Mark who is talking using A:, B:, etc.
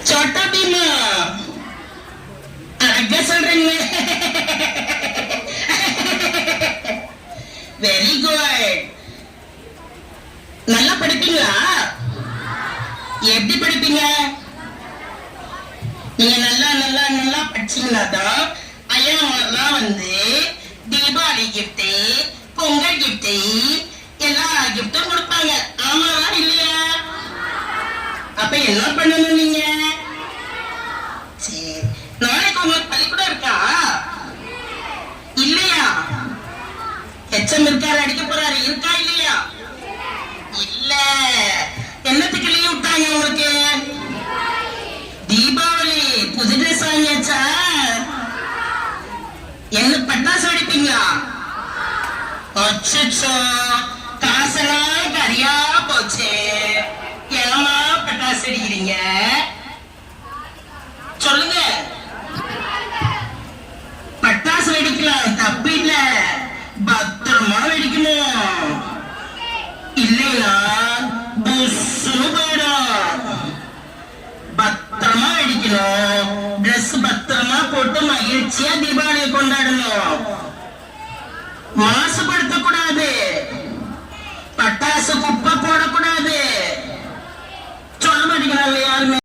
A: சோட்டா பீமா அழகா சொல்றீங்க. Very good. நல்லா படிப்பீங்களா? எப்படி படிப்பீங்க? நீங்க நல்லா நல்லா நல்லா படிச்சீங்கன்னா தான் ஐயாவெல்லாம் வந்து தீபாவளி கிஃப்ட், பொங்கல் கிஃப்ட், எல்லா கிஃப்டும் கொடுப்பாங்க. ஆமாவா இல்லையா? அப்ப என்ன பண்ணணும் நீங்க? சரி, நாளைக்கு உங்களுக்கு பள்ளிக்கூடம் இருக்கா? இல்லையா? எச்சம் இருக்காரு, அடிக்க போறாரு, இருக்கா இல்லையா? இல்ல. என்னத்துக்கு லீவ் விட்டாங்க உங்களுக்கு? தீபாவளி. புது ட்ரெஸ் வாங்கியாச்சா? என்ன பட்டாசு வெடிப்பீங்களா? அச்சோ, காசெல்லாம் கரியா போச்சு. ஏமா பட்டாசு வெடிக்கிறீங்க? சொல்லுங்க. பட்டாசு வெடிக்கலாம், தப்பு இல்ல. பத்திரமா வெடிக்கணும். இல்லையா புஷ்னு போயிடும். பத்திரமா வெடிக்கணும். ட்ரெஸ் பத்திரமா போட்டு மகிழ்ச்சியா தீபாவளியை கொண்டாடணும். மாசுபடுத்த கூடாது. பட்டாசு குப்பை போடக்கூடாது. சொல்ல மாட்டேங்கிறாங்க யாருமே.